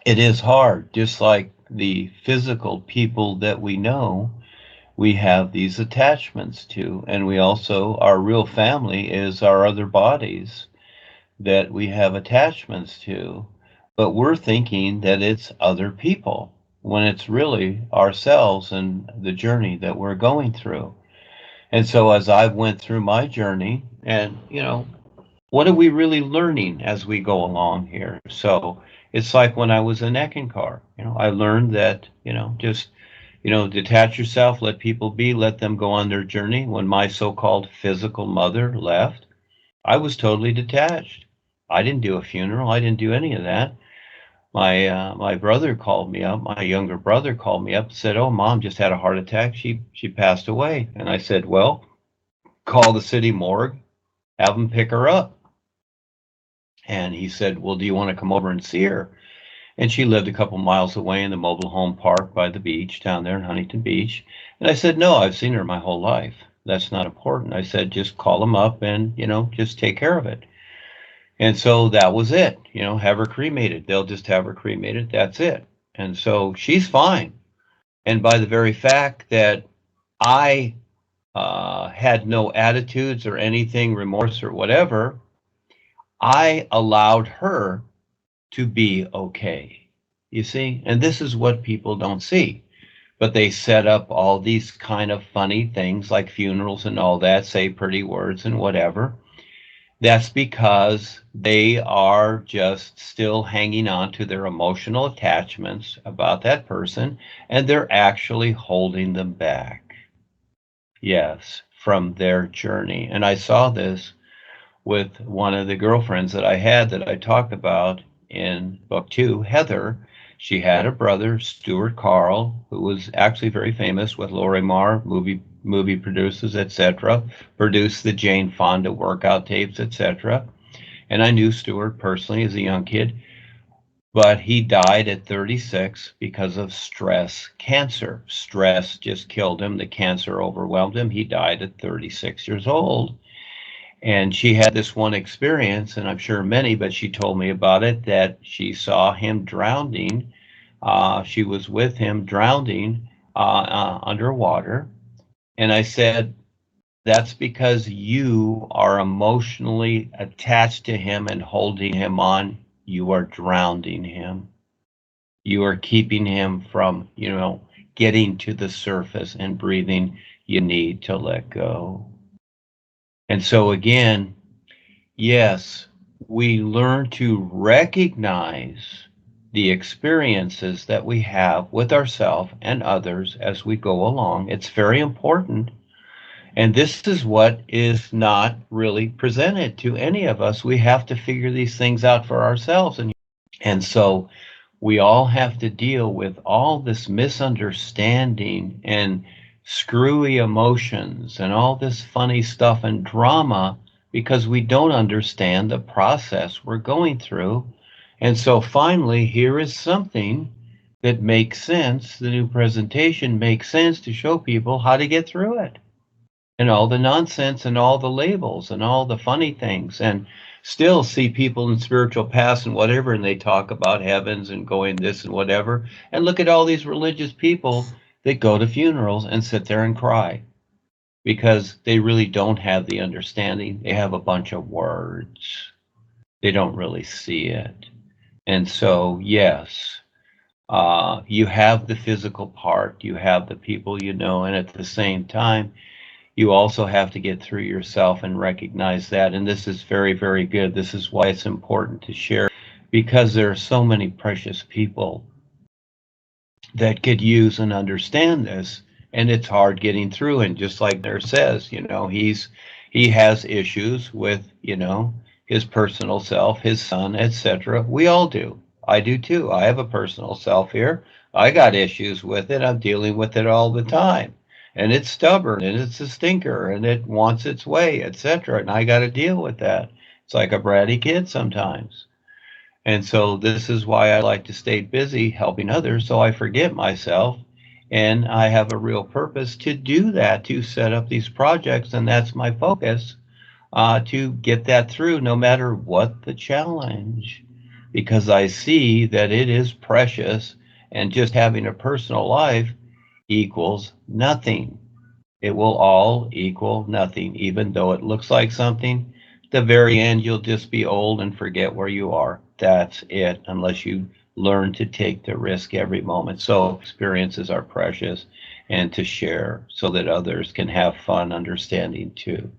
It is hard, just like the physical people that we know, we have these attachments to, and we also, our real family is our other bodies that we have attachments to, but we're thinking that it's other people when it's really ourselves and the journey that we're going through. And so as I went through my journey, and what are we really learning as we go along here? So it's like when I was in Eckankar, I learned that, just, detach yourself, let people be, let them go on their journey. When my so-called physical mother left, I was totally detached. I didn't do a funeral. I didn't do any of that. My brother called me up. My younger brother called me up and said, "Oh, mom just had a heart attack. She passed away." And I said, "Well, call the city morgue, have them pick her up." And he said, "Well, do you want to come over and see her?" And she lived a couple miles away in the mobile home park by the beach down there in Huntington Beach. And I said, "No, I've seen her my whole life. That's not important." I said, "Just call them up and, just take care of it." And so that was it, have her cremated. They'll just have her cremated. That's it. And so she's fine. And by the very fact that I had no attitudes or anything, remorse or whatever, I allowed her to be okay. You see? And this is what people don't see. But they set up all these kind of funny things like funerals and all that, say pretty words and whatever. That's because they are just still hanging on to their emotional attachments about that person, and they're actually holding them back. Yes, from their journey. And I saw this with one of the girlfriends that I had that I talked about in book 2, Heather. She had a brother, Stuart Carl, who was actually very famous with Lori Marr, movie producers, etc., produced the Jane Fonda workout tapes, etc. And I knew Stuart personally as a young kid, but he died at 36 because of stress cancer. Stress just killed him. The cancer overwhelmed him. He died at 36 years old. And she had this one experience, and I'm sure many, but she told me about it, that she saw him drowning. She was with him drowning underwater. And I said, that's because you are emotionally attached to him and holding him on. You are drowning him. You are keeping him from, getting to the surface and breathing. You need to let go. And so again, yes, we learn to recognize the experiences that we have with ourselves and others as we go along. It's very important. And this is what is not really presented to any of us. We have to figure these things out for ourselves. And so we all have to deal with all this misunderstanding and screwy emotions and all this funny stuff and drama because we don't understand the process we're going through. And so finally, here is something that makes sense. The new presentation makes sense to show people how to get through it and all the nonsense and all the labels and all the funny things, and still see people in spiritual paths and whatever, and they talk about heavens and going this and whatever, and look at all these religious people that go to funerals and sit there and cry because they really don't have the understanding. They have a bunch of words. They don't really see it. And so, yes, you have the physical part, you have the people you know, and at the same time, you also have to get through yourself and recognize that. And this is very, very good. This is why it's important to share, because there are so many precious people that could use and understand this. And it's hard getting through. And just like there says, he has issues with, his personal self, his son, etc. We all do. I do too. I have a personal self here. I got issues with it. I'm dealing with it all the time. And it's stubborn and it's a stinker and it wants its way, etc. And I got to deal with that. It's like a bratty kid sometimes. And so this is why I like to stay busy helping others so I forget myself. And I have a real purpose to do that, to set up these projects. And that's my focus, to get that through no matter what the challenge. because I see that it is precious, and just having a personal life equals nothing. It will all equal nothing, even though it looks like something. At the very end, you'll just be old and forget where you are. That's it, unless you learn to take the risk every moment. So experiences are precious, and to share so that others can have fun understanding too.